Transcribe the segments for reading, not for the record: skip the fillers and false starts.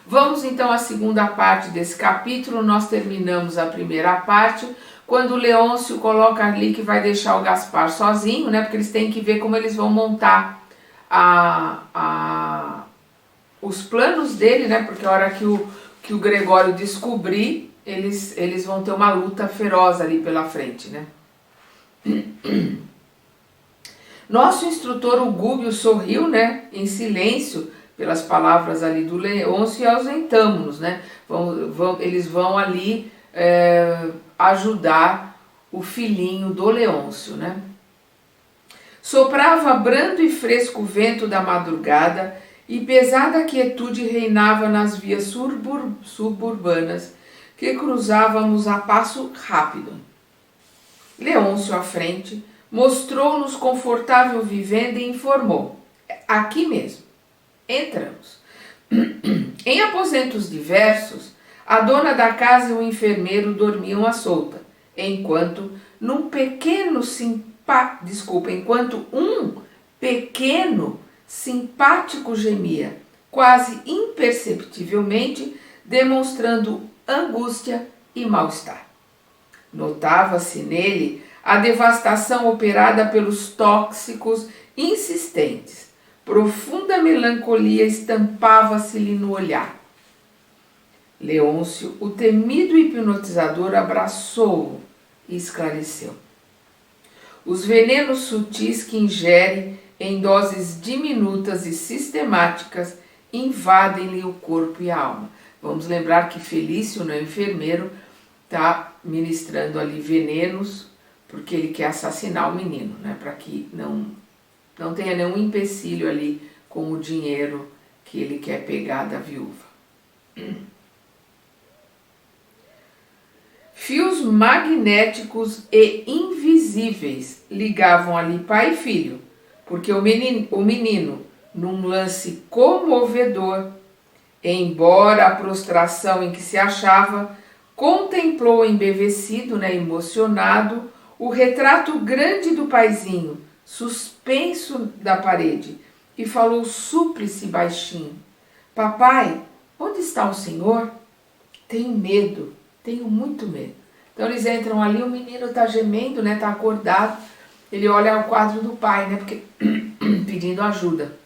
Vamos então à segunda parte desse capítulo. Nós terminamos a primeira parte quando o Leôncio coloca ali que vai deixar o Gaspar sozinho, né? Porque eles têm que ver como eles vão montar os planos dele, né? Porque a hora que o Gregório descobrir, eles vão ter uma luta feroz ali pela frente, né? Nosso instrutor, o Gúbio, sorriu, né? Em silêncio, pelas palavras ali do Leôncio, e ausentamos-nos, né? Eles vão ali ajudar o filhinho do Leôncio, né? Soprava brando e fresco o vento da madrugada e pesada quietude reinava nas vias suburbanas que cruzávamos a passo rápido. Leôncio à frente mostrou-nos confortável vivenda e informou: aqui mesmo. Entramos. Em aposentos diversos, a dona da casa e o enfermeiro dormiam à solta, enquanto um pequeno simpático gemia, quase imperceptivelmente, demonstrando angústia e mal-estar. Notava-se nele a devastação operada pelos tóxicos insistentes. Profunda melancolia estampava-se-lhe no olhar. Leôncio, o temido hipnotizador, abraçou-o e esclareceu. Os venenos sutis que ingere em doses diminutas e sistemáticas invadem-lhe o corpo e a alma. Vamos lembrar que Felício, o enfermeiro, está ministrando ali venenos porque ele quer assassinar o menino, né? Para que não tenha nenhum empecilho ali com o dinheiro que ele quer pegar da viúva. Fios magnéticos e invisíveis ligavam ali pai e filho, porque o menino, num lance comovedor, embora a prostração em que se achava, contemplou embevecido, né, emocionado, o retrato grande do paizinho, suspenso da parede, e falou súplice baixinho: papai, onde está o senhor? Tenho medo, tenho muito medo. Então eles entram ali, o menino está gemendo, né, está acordado, ele olha o quadro do pai, né, porque pedindo ajuda.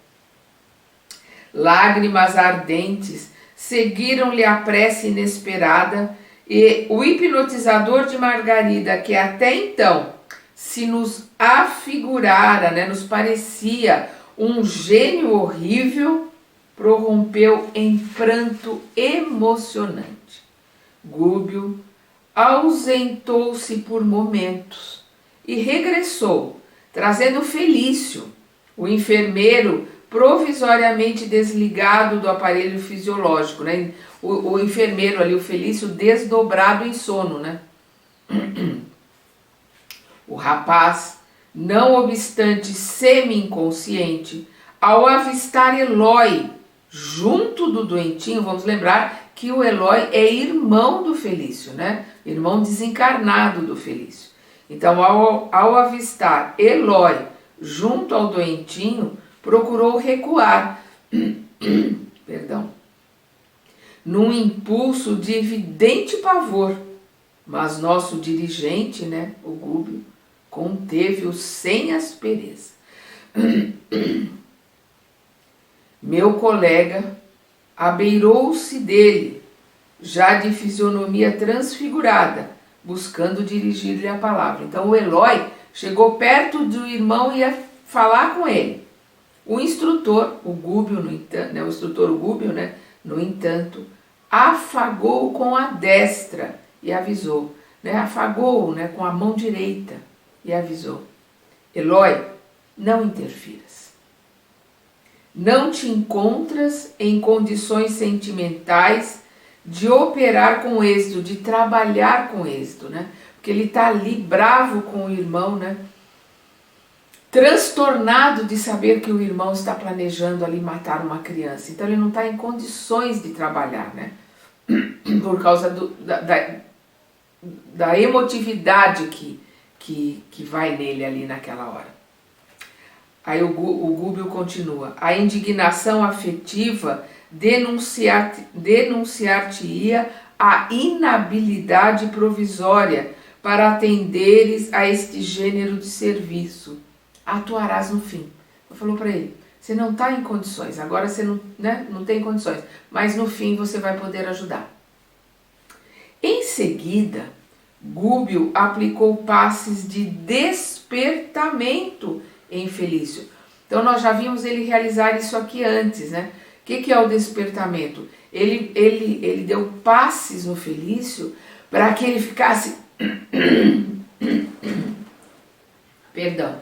Lágrimas ardentes seguiram-lhe a prece inesperada, e o hipnotizador de Margarida, que até então se nos afigurara, né, nos parecia um gênio horrível, prorrompeu em pranto emocionante. Gúbio ausentou-se por momentos e regressou, trazendo Felício, o enfermeiro provisoriamente desligado do aparelho fisiológico, né? O enfermeiro ali, o Felício, desdobrado em sono, né? O rapaz, não obstante semi-inconsciente, ao avistar Eloy junto do doentinho, vamos lembrar que o Eloy é irmão do Felício, né? Irmão desencarnado do Felício. Então, ao avistar Eloy junto ao doentinho, procurou recuar, perdão, num impulso de evidente pavor, mas nosso dirigente, né, o Gúbio, conteve-o sem aspereza. Meu colega abeirou-se dele, já de fisionomia transfigurada, buscando dirigir-lhe a palavra. Então o Eloy chegou perto do irmão e ia falar com ele. O instrutor, o Gúbio, no entanto, afagou-o com a destra e avisou, né? Afagou-o, né, com a mão direita e avisou: Eloy, não interfiras. Não te encontras em condições sentimentais de operar com êxito, de trabalhar com êxito, né? Porque ele está ali bravo com o irmão, né? Transtornado de saber que o irmão está planejando ali matar uma criança. Então ele não está em condições de trabalhar, né? Por causa da emotividade que vai nele ali naquela hora. Aí o Gúbio continua: a indignação afetiva denunciar-te-ia a inabilidade provisória para atenderes a este gênero de serviço. Atuarás no fim. Eu falou para ele, você não está em condições, agora você não tem condições, mas no fim você vai poder ajudar. Em seguida, Gúbio aplicou passes de despertamento em Felício. Então nós já vimos ele realizar isso aqui antes, né? O que é o despertamento? Ele deu passes no Felício para que ele ficasse... Perdão.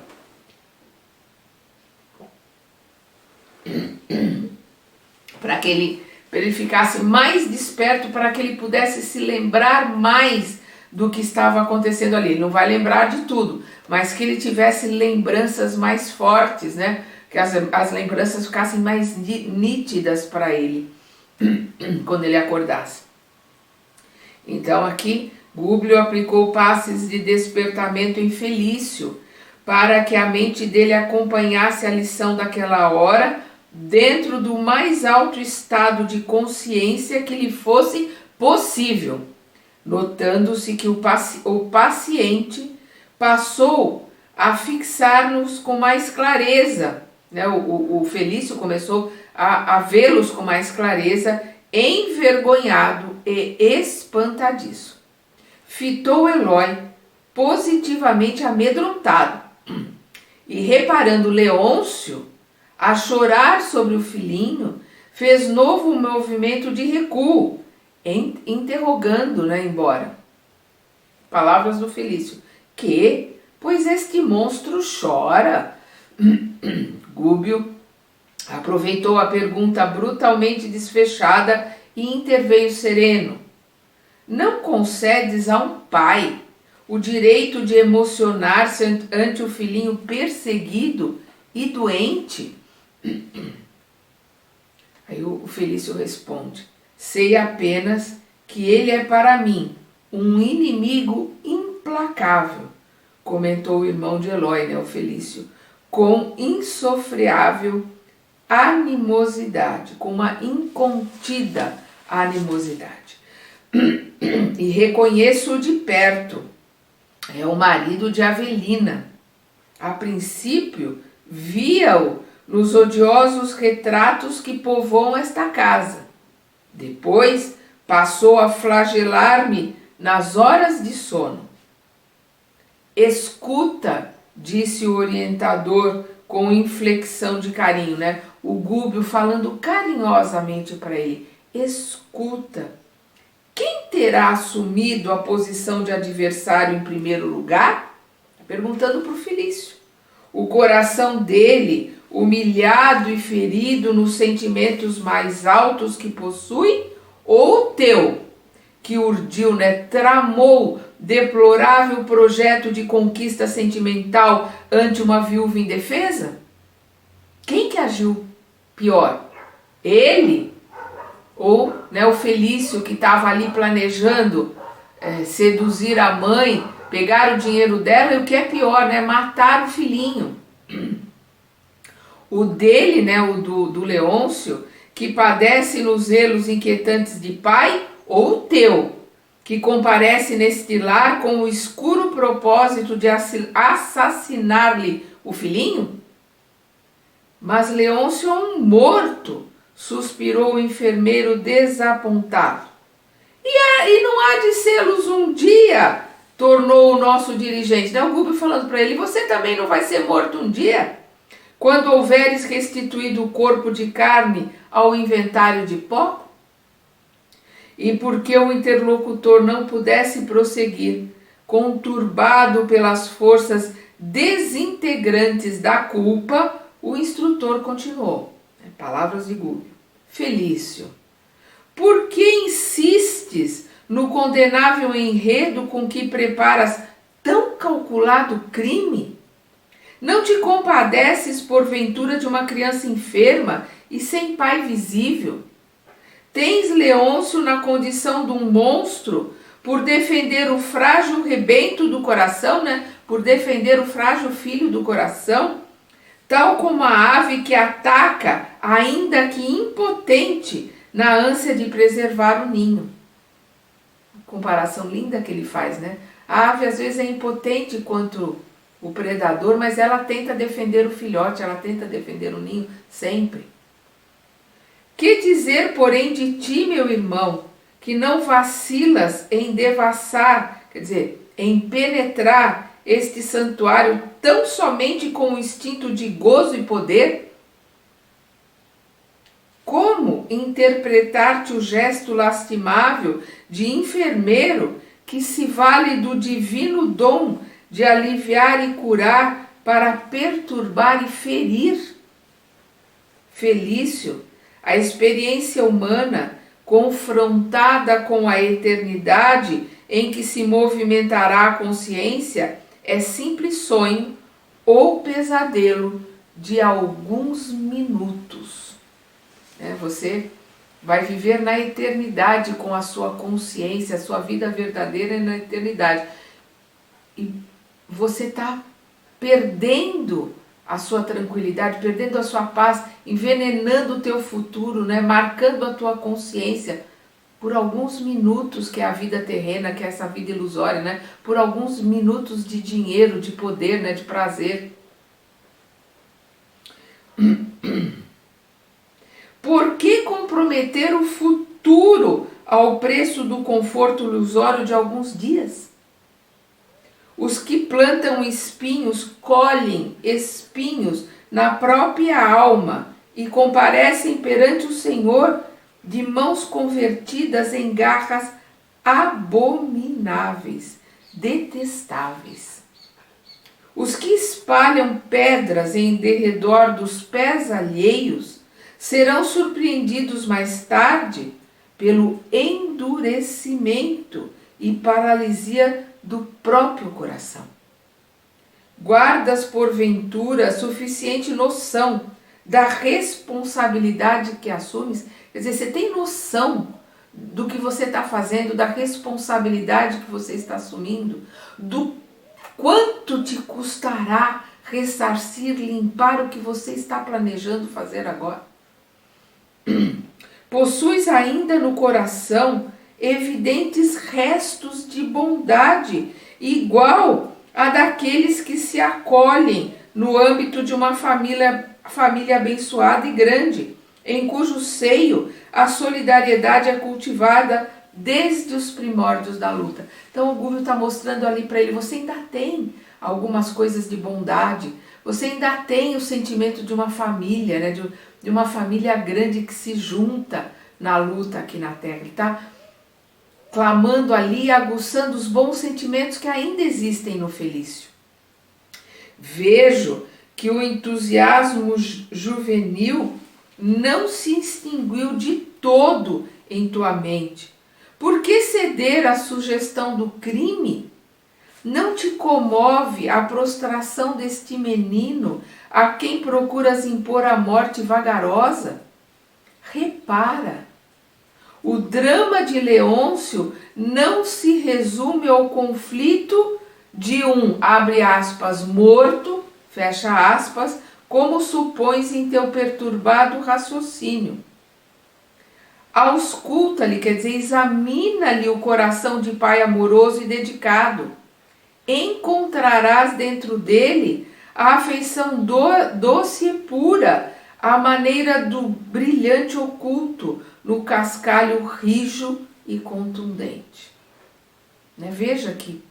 Para que ele ficasse mais desperto, para que ele pudesse se lembrar mais do que estava acontecendo ali. Ele não vai lembrar de tudo, mas que ele tivesse lembranças mais fortes, né? Que as lembranças ficassem mais nítidas para ele quando ele acordasse. Então aqui Gúbio aplicou passes de despertamento em Felício para que a mente dele acompanhasse a lição daquela hora dentro do mais alto estado de consciência que lhe fosse possível, notando-se que o paciente passou a fixar-nos com mais clareza, né? O Felício começou a vê-los com mais clareza, envergonhado e espantadiço. Fitou Elói positivamente amedrontado e, reparando Leôncio a chorar sobre o filhinho, fez novo movimento de recuo, interrogando, né, embora. Palavras do Felício. Que? Pois este monstro chora. Gúbio aproveitou a pergunta brutalmente desfechada e interveio sereno. Não concedes a um pai o direito de emocionar-se ante o filhinho perseguido e doente? Aí o Felício responde, sei apenas que ele é para mim um inimigo implacável, comentou o irmão de Elói, né, o Felício, com insofreável animosidade, com uma incontida animosidade. E reconheço-o de perto, é o marido de Avelina. A princípio, via-o nos odiosos retratos que povoam esta casa. Depois, passou a flagelar-me nas horas de sono. Escuta, disse o orientador com inflexão de carinho, né? O Gúbio falando carinhosamente para ele. Escuta. Quem terá assumido a posição de adversário em primeiro lugar? Perguntando para o Felício. O coração dele, humilhado e ferido nos sentimentos mais altos que possui, ou o teu, que urdiu, né, tramou deplorável projeto de conquista sentimental ante uma viúva indefesa? Quem que agiu pior? Ele? Ou, né, o Felício que estava ali planejando seduzir a mãe, pegar o dinheiro dela e o que é pior, né, matar o filhinho? O dele, né, o do Leôncio, que padece nos zelos inquietantes de pai, ou o teu, que comparece neste lar com o escuro propósito de assassinar-lhe o filhinho? Mas Leôncio é um morto, suspirou o enfermeiro desapontado. E não há de sê-los um dia, tornou o nosso dirigente. Né? O Gúbio falando para ele, você também não vai ser morto um dia? Quando houveres restituído o corpo de carne ao inventário de pó? E porque o interlocutor não pudesse prosseguir, conturbado pelas forças desintegrantes da culpa, o instrutor continuou. Palavras de Gúbio. Felício, por que insistes no condenável enredo com que preparas tão calculado crime? Não te compadeces, porventura, de uma criança enferma e sem pai visível? Tens Leôncio na condição de um monstro por defender o frágil rebento do coração, né? Por defender o frágil filho do coração? tal como a ave que ataca, ainda que impotente, na ânsia de preservar o ninho. Comparação linda que ele faz, né? A ave às vezes é impotente quanto o predador, mas ela tenta defender o filhote, ela tenta defender o ninho sempre. Que dizer, porém, de ti, meu irmão, que não vacilas em devassar, quer dizer, em penetrar este santuário tão somente com o instinto de gozo e poder? Como interpretar-te o gesto lastimável de enfermeiro que se vale do divino dom de aliviar e curar para perturbar e ferir? Felício, a experiência humana, confrontada com a eternidade em que se movimentará a consciência, é simples sonho ou pesadelo de alguns minutos. Você vai viver na eternidade com a sua consciência, a sua vida verdadeira é na eternidade. E você está perdendo a sua tranquilidade, perdendo a sua paz, envenenando o teu futuro, marcando a tua consciência por alguns minutos, que é a vida terrena, que é essa vida ilusória, por alguns minutos de dinheiro, de poder, de prazer. Por que comprometer o futuro ao preço do conforto ilusório de alguns dias? Os que plantam espinhos colhem espinhos na própria alma e comparecem perante o Senhor de mãos convertidas em garras abomináveis, detestáveis. Os que espalham pedras em derredor dos pés alheios serão surpreendidos mais tarde pelo endurecimento e paralisia do próprio coração. Guardas, porventura, suficiente noção da responsabilidade que assumes? Quer dizer, você tem noção do que você está fazendo, da responsabilidade que você está assumindo, do quanto te custará ressarcir, limpar o que você está planejando fazer agora? Possuis ainda no coração evidentes restos de bondade, igual a daqueles que se acolhem no âmbito de uma família abençoada e grande, em cujo seio a solidariedade é cultivada desde os primórdios da luta. Então o Guru está mostrando ali para ele, você ainda tem algumas coisas de bondade, você ainda tem o sentimento de uma família, de uma família grande que se junta na luta aqui na Terra. Ele está clamando ali, aguçando os bons sentimentos que ainda existem no Felício. Vejo que o entusiasmo juvenil não se extinguiu de todo em tua mente. Por que ceder à sugestão do crime? Não te comove a prostração deste menino a quem procuras impor a morte vagarosa? Repara, o drama de Leôncio não se resume ao conflito de um, abre aspas, morto, fecha aspas, como supões em teu perturbado raciocínio. Ausculta-lhe, quer dizer, examina-lhe o coração de pai amoroso e dedicado. Encontrarás dentro dele a afeição doce e pura, à maneira do brilhante oculto no cascalho rijo e contundente. Veja que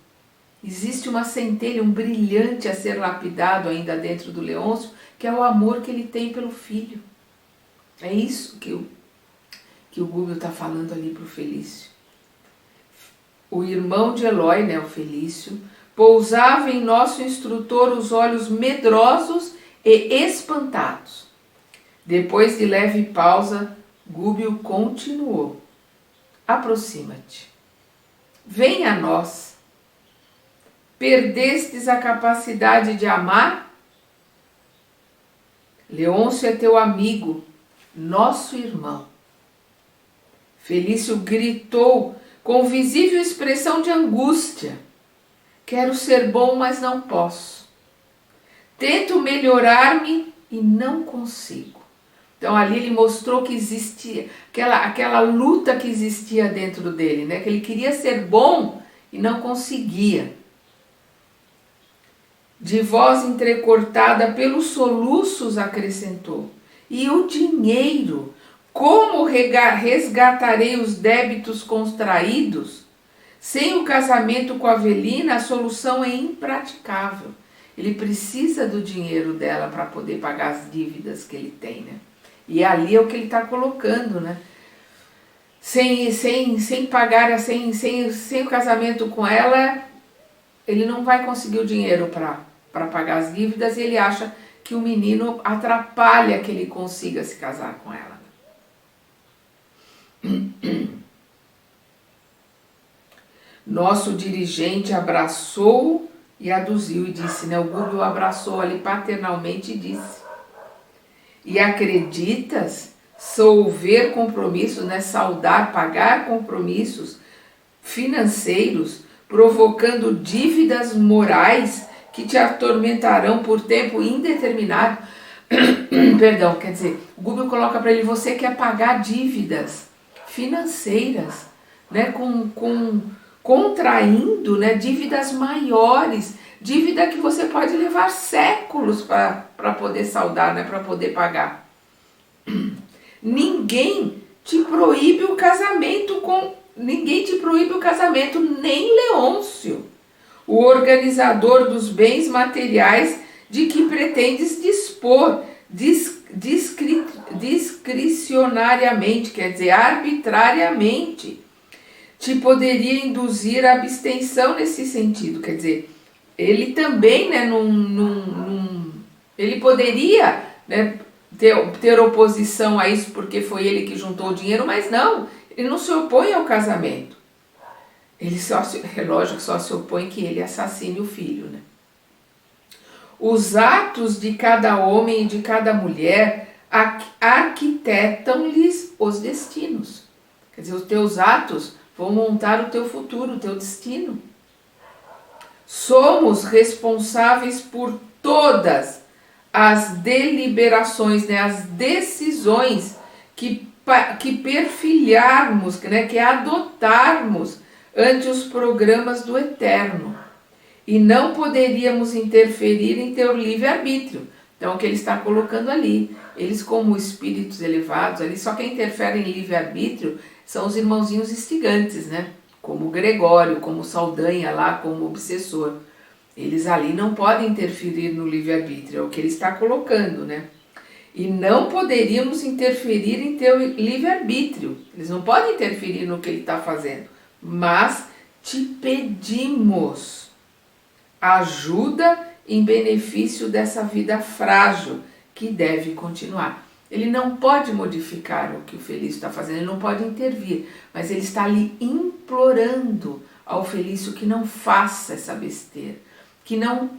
existe uma centelha, um brilhante a ser lapidado ainda dentro do Leôncio, que é o amor que ele tem pelo filho. É isso que o Gúbio está falando ali para o Felício. O irmão de Eloy, o Felício, pousava em nosso instrutor os olhos medrosos e espantados. Depois de leve pausa, Gúbio continuou. Aproxima-te. Vem a nós. Perdestes a capacidade de amar? Leôncio é teu amigo, nosso irmão. Felício gritou com visível expressão de angústia. Quero ser bom, mas não posso. Tento melhorar-me e não consigo. Então ali ele mostrou que existia aquela luta que existia dentro dele, né? Que ele queria ser bom e não conseguia. De voz entrecortada pelos soluços acrescentou: e o dinheiro? Como resgatarei os débitos contraídos? Sem o casamento com a Avelina, a solução é impraticável. Ele precisa do dinheiro dela para poder pagar as dívidas que ele tem, né? E ali é o que ele está colocando, né? Sem pagar, sem o casamento com ela, ele não vai conseguir o dinheiro para pagar as dívidas, e ele acha que o menino atrapalha que ele consiga se casar com ela. Nosso dirigente abraçou e aduziu e disse, né? O Gubbio abraçou ali paternalmente e disse: e acreditas solver compromissos, né? Saldar, pagar compromissos financeiros, provocando dívidas morais que te atormentarão por tempo indeterminado? Perdão, quer dizer, o Gubbio coloca para ele: você quer pagar dívidas financeiras, né? Contraindo, né, dívidas maiores, dívida que você pode levar séculos para poder saldar, né, para poder pagar. Ninguém te proíbe o casamento, nem Leôncio, o organizador dos bens materiais de que pretendes dispor discricionariamente, quer dizer, arbitrariamente. Te poderia induzir a abstenção nesse sentido, quer dizer, ele também, né, ele poderia, né, ter oposição a isso porque foi ele que juntou o dinheiro, mas não, ele não se opõe ao casamento. Ele é lógico que só se opõe que ele assassine o filho, né? Os atos de cada homem e de cada mulher arquitetam-lhes os destinos. Quer dizer, os teus atos vão montar o teu futuro, o teu destino. Somos responsáveis por todas as deliberações, né, as decisões que perfilharmos, né, que adotarmos ante os programas do Eterno. E não poderíamos interferir em teu livre-arbítrio. Então, o que ele está colocando ali, eles como espíritos elevados, ali só quem interfere em livre-arbítrio são os irmãozinhos instigantes, né? Como Gregório, como Saldanha lá, como obsessor. Eles ali não podem interferir no livre-arbítrio, é o que ele está colocando, né? E não poderíamos interferir em teu livre-arbítrio. Eles não podem interferir no que ele está fazendo. Mas te pedimos ajuda em benefício dessa vida frágil que deve continuar. Ele não pode modificar o que o Felício está fazendo, ele não pode intervir, mas ele está ali implorando ao Felício que não faça essa besteira, que não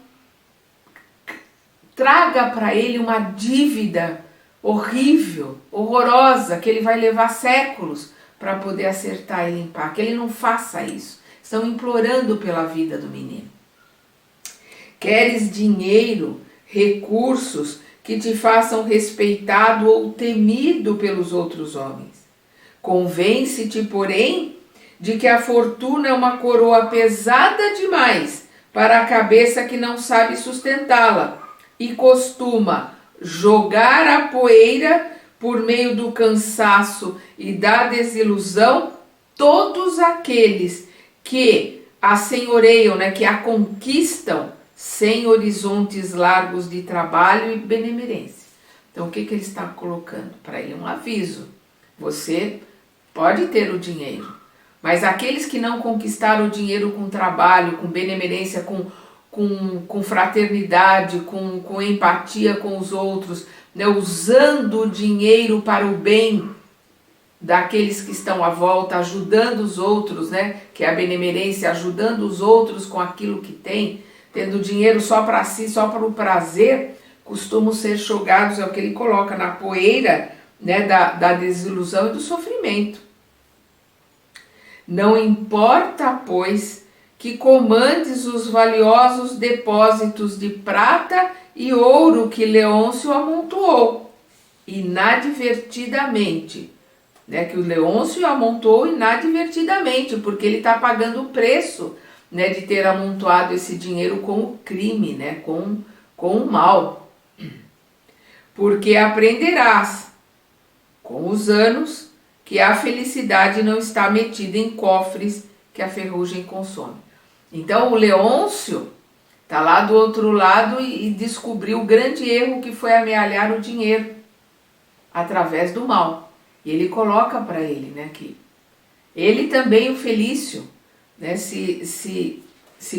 traga para ele uma dívida horrível, horrorosa, que ele vai levar séculos para poder acertar e limpar, que ele não faça isso. Estão implorando pela vida do menino. Queres dinheiro, recursos que te façam respeitado ou temido pelos outros homens. Convence-te, porém, de que a fortuna é uma coroa pesada demais para a cabeça que não sabe sustentá-la e costuma jogar a poeira por meio do cansaço e da desilusão todos aqueles que a senhoreiam, né, que a conquistam, sem horizontes largos de trabalho e benemerência. Então, o que ele está colocando? Para ele um aviso. Você pode ter o dinheiro, mas aqueles que não conquistaram o dinheiro com trabalho, com benemerência, com fraternidade, com empatia com os outros, né, usando o dinheiro para o bem daqueles que estão à volta, ajudando os outros, né, que é a benemerência, ajudando os outros com aquilo que tem, tendo dinheiro só para si, só para o prazer, costumam ser jogados, é o que ele coloca, na poeira, né, da desilusão e do sofrimento. Não importa, pois, que comandes os valiosos depósitos de prata e ouro que Leôncio amontoou inadvertidamente. Né, que o Leôncio amontou inadvertidamente, porque ele está pagando o preço, né, de ter amontoado esse dinheiro com o crime, né, com o mal. Porque aprenderás com os anos que a felicidade não está metida em cofres que a ferrugem consome. Então o Leôncio está lá do outro lado e descobriu o grande erro que foi amealhar o dinheiro através do mal. E ele coloca para ele, né, que ele também, o Felício, né, se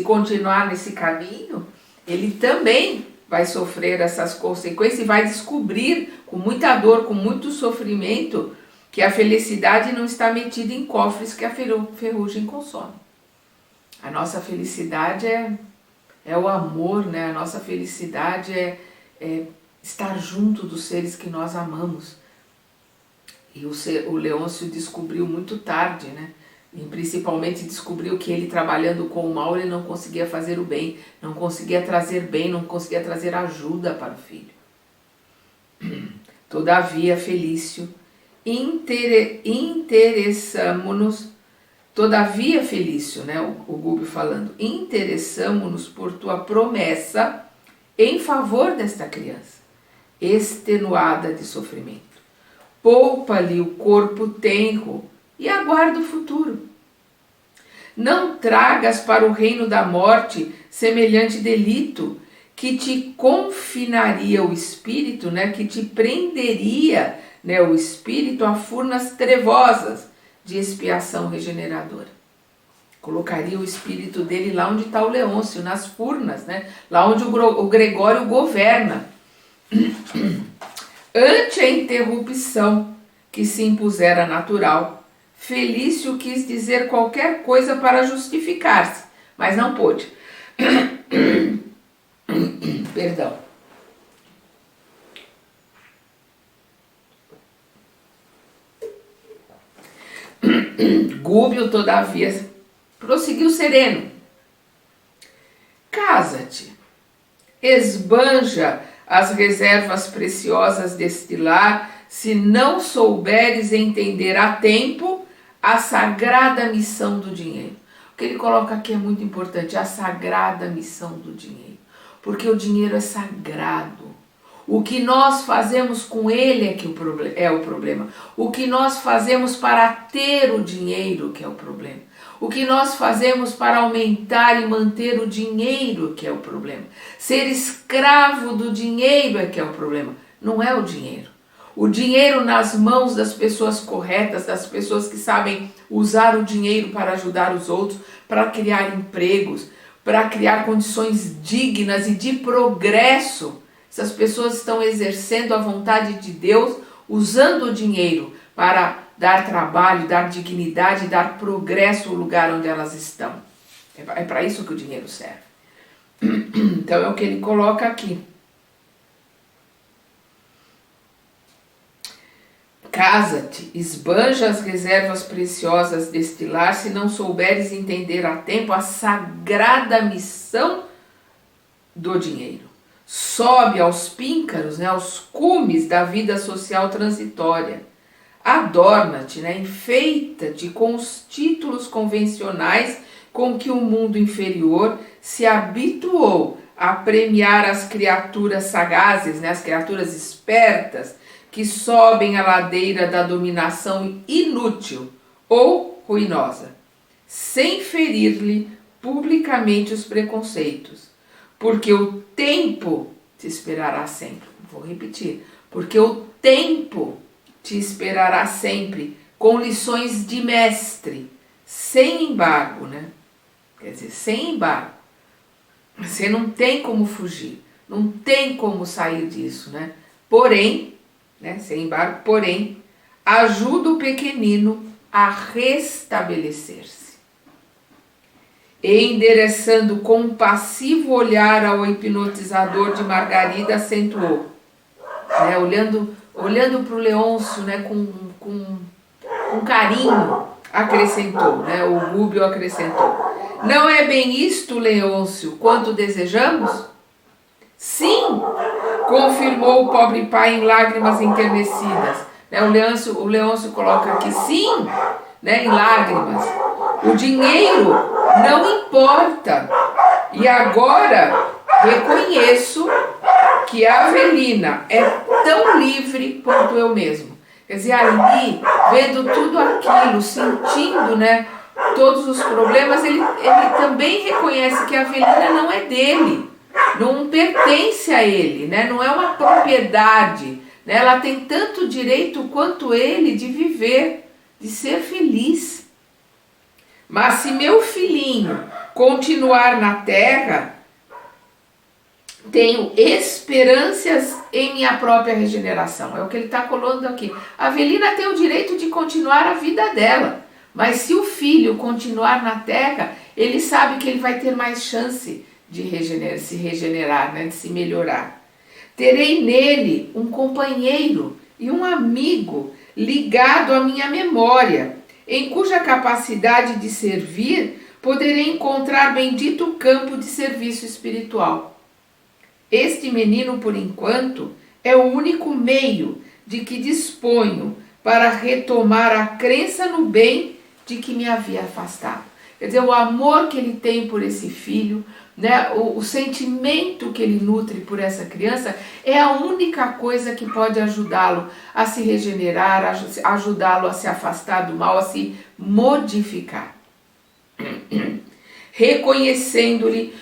continuar nesse caminho, ele também vai sofrer essas consequências e vai descobrir com muita dor, com muito sofrimento, que a felicidade não está metida em cofres que a ferrugem consome. A nossa felicidade é o amor, né? A nossa felicidade é estar junto dos seres que nós amamos. E o Leôncio descobriu muito tarde, né? E principalmente descobriu que ele, trabalhando com o mal, ele não conseguia fazer o bem, não conseguia trazer bem, não conseguia trazer ajuda para o filho. Todavia, Felício, todavia, Felício, né? O Gúbio falando, interessamo-nos por tua promessa em favor desta criança, extenuada de sofrimento. Poupa-lhe o corpo tenro e aguarda o futuro. Não tragas para o reino da morte semelhante delito que te confinaria o espírito, né, que te prenderia, né, o espírito a furnas trevosas de expiação regeneradora. Colocaria o espírito dele lá onde está o Leôncio, nas furnas, né, lá onde o Gregório governa. Ante a interrupção que se impusera natural, Felício quis dizer qualquer coisa para justificar-se, mas não pôde. Perdão. Gúbio, todavia, prosseguiu sereno. Casa-te, esbanja as reservas preciosas deste lar, se não souberes entender a tempo a sagrada missão do dinheiro. O que ele coloca aqui é muito importante, a sagrada missão do dinheiro. Porque o dinheiro é sagrado. O que nós fazemos com ele é o problema. O que nós fazemos para ter o dinheiro que é o problema. O que nós fazemos para aumentar e manter o dinheiro que é o problema. Ser escravo do dinheiro é que é o problema. Não é o dinheiro. O dinheiro nas mãos das pessoas corretas, das pessoas que sabem usar o dinheiro para ajudar os outros, para criar empregos, para criar condições dignas e de progresso. Essas pessoas estão exercendo a vontade de Deus, usando o dinheiro para dar trabalho, dar dignidade, dar progresso ao lugar onde elas estão. É para isso que o dinheiro serve. Então é o que ele coloca aqui. Casa-te, esbanja as reservas preciosas deste lar, se não souberes entender a tempo a sagrada missão do dinheiro. Sobe aos píncaros, né, aos cumes da vida social transitória. Adorna-te, né, enfeita-te com os títulos convencionais com que o mundo inferior se habituou a premiar as criaturas sagazes, né, as criaturas espertas, que sobem a ladeira da dominação inútil ou ruinosa, sem ferir-lhe publicamente os preconceitos, porque o tempo te esperará sempre. Vou repetir, porque o tempo te esperará sempre, com lições de mestre, sem embargo, né? Quer dizer, sem embargo. Você não tem como fugir, não tem como sair disso, né? Porém, né, sem embargo, porém, ajuda o pequenino a restabelecer-se. E endereçando com um passivo olhar ao hipnotizador de Margarida, acentuou, né, olhando para o Leôncio, né, com carinho, acrescentou, né, o Gúbio acrescentou. Não é bem isto, Leôncio, quanto desejamos? Sim, confirmou o pobre pai em lágrimas enternecidas. O Leôncio coloca aqui, sim, em lágrimas. O dinheiro não importa. E agora reconheço que a Avelina é tão livre quanto eu mesmo. Quer dizer, ali, vendo tudo aquilo, sentindo, todos os problemas, ele também reconhece que a Avelina não é dele, não pertence a ele, não é uma propriedade. Ela tem tanto direito quanto ele de viver, de ser feliz. Mas se meu filhinho continuar na terra, tenho esperanças em minha própria regeneração. É o que ele está colocando aqui. A Avelina tem o direito de continuar a vida dela. Mas se o filho continuar na terra, ele sabe que ele vai ter mais chance de se regenerar, de se melhorar. Terei nele um companheiro e um amigo ligado à minha memória, em cuja capacidade de servir poderei encontrar bendito campo de serviço espiritual. Este menino, por enquanto, é o único meio de que disponho para retomar a crença no bem de que me havia afastado. Quer dizer, o amor que ele tem por esse filho, o sentimento que ele nutre por essa criança é a única coisa que pode ajudá-lo a se regenerar, ajudá-lo a se afastar do mal, a se modificar. Reconhecendo-lhe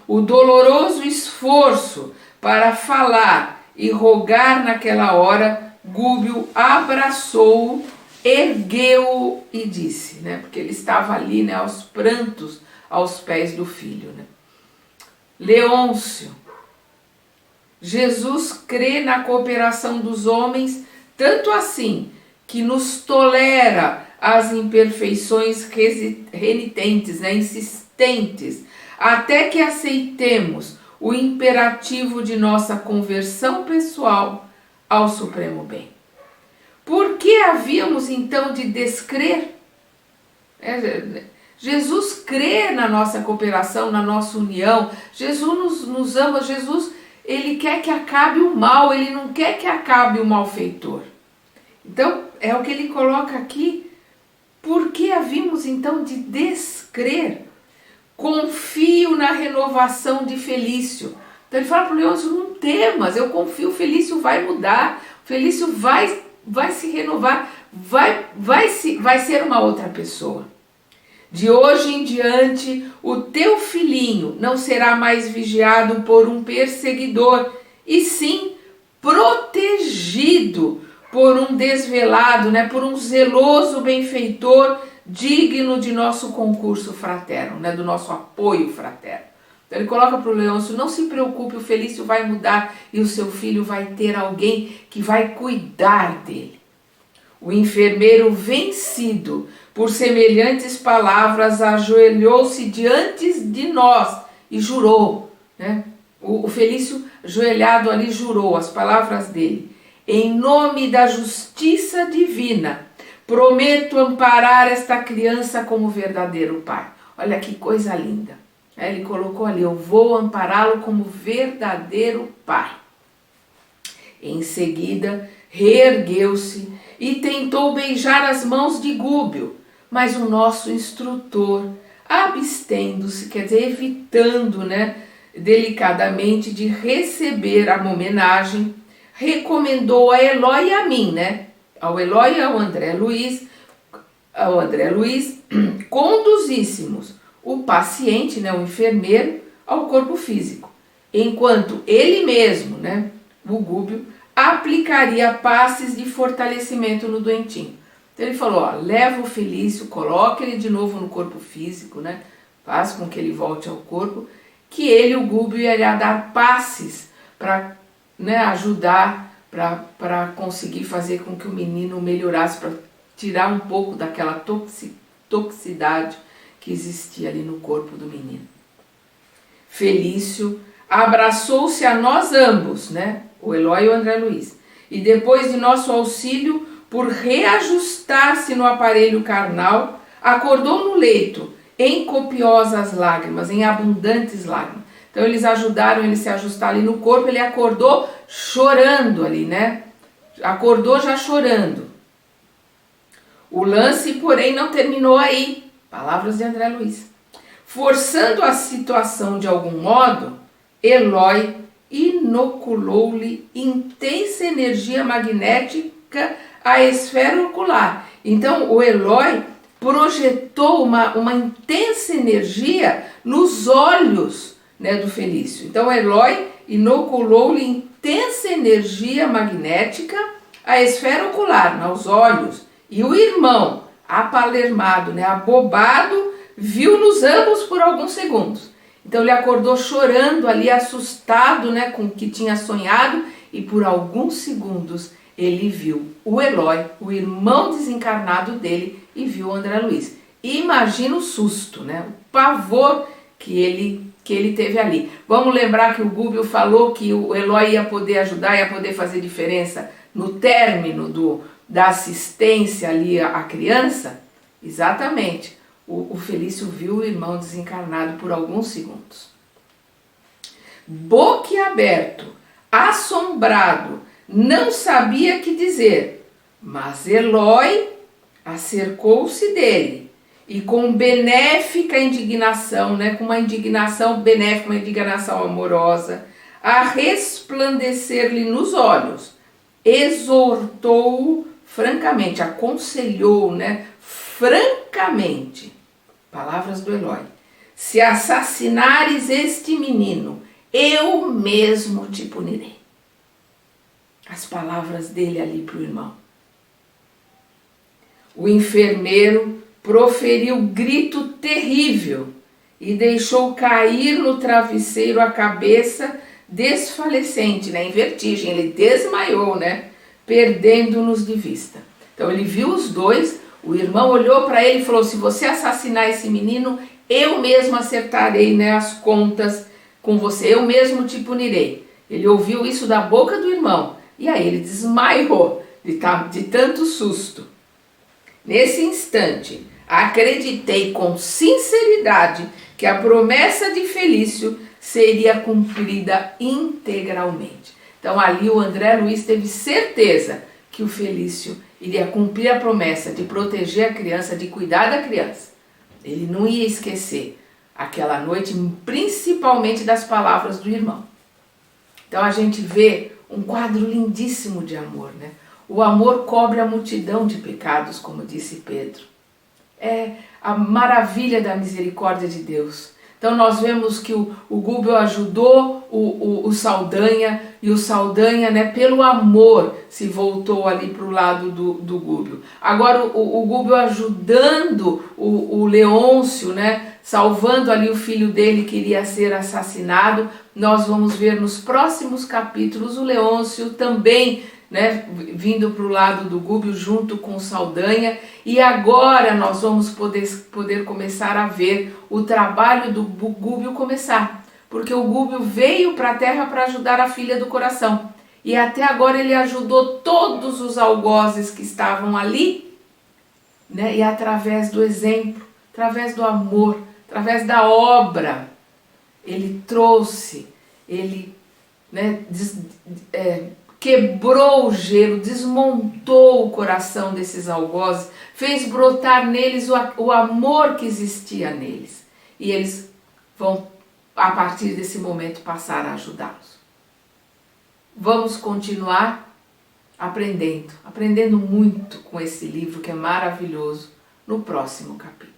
o doloroso esforço para falar e rogar naquela hora, Gúbio abraçou-o, ergueu-o e disse, porque ele estava ali, aos prantos, aos pés do filho. Leôncio, Jesus crê na cooperação dos homens, tanto assim que nos tolera as imperfeições renitentes, insistentes, até que aceitemos o imperativo de nossa conversão pessoal ao Supremo Bem. Por que havíamos então de descrer? Jesus crê na nossa cooperação, na nossa união. Jesus nos ama. Jesus, ele quer que acabe o mal, ele não quer que acabe o malfeitor. Então, é o que ele coloca aqui. Por que havíamos então de descrer? Confio na renovação de Felício. Então ele fala para o Leôncio, não temas, eu confio, o Felício vai mudar, o Felício vai se renovar, vai ser uma outra pessoa. De hoje em diante, o teu filhinho não será mais vigiado por um perseguidor, e sim protegido por um desvelado, por um zeloso benfeitor digno de nosso concurso fraterno, do nosso apoio fraterno. Então ele coloca para o Leôncio, não se preocupe, o Felício vai mudar e o seu filho vai ter alguém que vai cuidar dele. O enfermeiro, vencido por semelhantes palavras, ajoelhou-se diante de nós e jurou. O Felício, ajoelhado ali, jurou as palavras dele. Em nome da justiça divina, prometo amparar esta criança como verdadeiro pai. Olha que coisa linda. Ele colocou ali, eu vou ampará-lo como verdadeiro pai. Em seguida, reergueu-se e tentou beijar as mãos de Gúbio, mas o nosso instrutor, abstendo-se, quer dizer, evitando, delicadamente de receber a homenagem, recomendou a Eloy e a mim, ao Eloy e ao André Luiz, conduzíssemos o paciente, o enfermeiro, ao corpo físico, enquanto ele mesmo, o Gúbio, aplicaria passes de fortalecimento no doentinho. Então ele falou, leva o Felício, coloca ele de novo no corpo físico, faz com que ele volte ao corpo, que ele, o Gúbio, ia dar passes para ajudar, para conseguir fazer com que o menino melhorasse, para tirar um pouco daquela toxicidade que existia ali no corpo do menino. Felício abraçou-se a nós ambos, o Eloy e o André Luiz, e depois de nosso auxílio, por reajustar-se no aparelho carnal, acordou no leito em copiosas lágrimas, em abundantes lágrimas. Então eles ajudaram ele se ajustar ali no corpo, ele acordou chorando ali, né? Acordou já chorando. O lance, porém, não terminou aí. Palavras de André Luiz. Forçando a situação de algum modo, Eloy inoculou-lhe intensa energia magnética à esfera ocular. Então o Eloy projetou uma intensa energia nos olhos, né, do Felício. Então Eloy inoculou-lhe intensa energia magnética à esfera ocular, aos olhos. E o irmão, apalermado, né, abobado, viu-nos ambos por alguns segundos. Então ele acordou chorando ali, assustado, né, com o que tinha sonhado, e por alguns segundos ele viu o Eloy, o irmão desencarnado dele, e viu o André Luiz. E imagina o susto, né, o pavor que ele teve ali. Vamos lembrar que o Gubbio falou que o Eloy ia poder ajudar, ia poder fazer diferença no término da assistência ali à criança? Exatamente. O Felício viu o irmão desencarnado por alguns segundos. Boquiaberto, assombrado, não sabia que dizer, mas Eloy acercou-se dele e com benéfica indignação, né, com uma indignação benéfica, uma indignação amorosa, a resplandecer-lhe nos olhos, exortou-o francamente, aconselhou, né, francamente, palavras do Eloy, se assassinares este menino, eu mesmo te punirei. As palavras dele ali para o irmão. O enfermeiro proferiu grito terrível e deixou cair no travesseiro a cabeça desfalecente, né, em vertigem, ele desmaiou, né, perdendo-nos de vista. Então ele viu os dois, o irmão olhou para ele e falou, se você assassinar esse menino, eu mesmo acertarei, né, as contas com você, eu mesmo te punirei. Ele ouviu isso da boca do irmão, e aí ele desmaiou de tanto susto. Nesse instante, acreditei com sinceridade que a promessa de Felício seria cumprida integralmente. Então ali o André Luiz teve certeza que o Felício iria cumprir a promessa de proteger a criança, de cuidar da criança. Ele não ia esquecer aquela noite, principalmente das palavras do irmão. Então a gente vê um quadro lindíssimo de amor, né? O amor cobre a multidão de pecados, como disse Pedro. É a maravilha da misericórdia de Deus. Então nós vemos que o Gubbio ajudou o Saldanha, e o Saldanha, né, pelo amor, se voltou ali para o lado do Gubbio. Agora o Gubbio ajudando o Leôncio, né, salvando ali o filho dele que iria ser assassinado. Nós vamos ver nos próximos capítulos o Leôncio também, né, vindo para o lado do Gubbio junto com o Saldanha, e agora nós vamos poder começar a ver o trabalho do Gubbio começar, porque o Gubbio veio para a Terra para ajudar a filha do coração, e até agora ele ajudou todos os algozes que estavam ali, né, e através do exemplo, através do amor, através da obra, ele trouxe, ele, né, quebrou o gelo, desmontou o coração desses algozes, fez brotar neles o amor que existia neles. E eles vão, a partir desse momento, passar a ajudá-los. Vamos continuar aprendendo muito com esse livro que é maravilhoso, no próximo capítulo.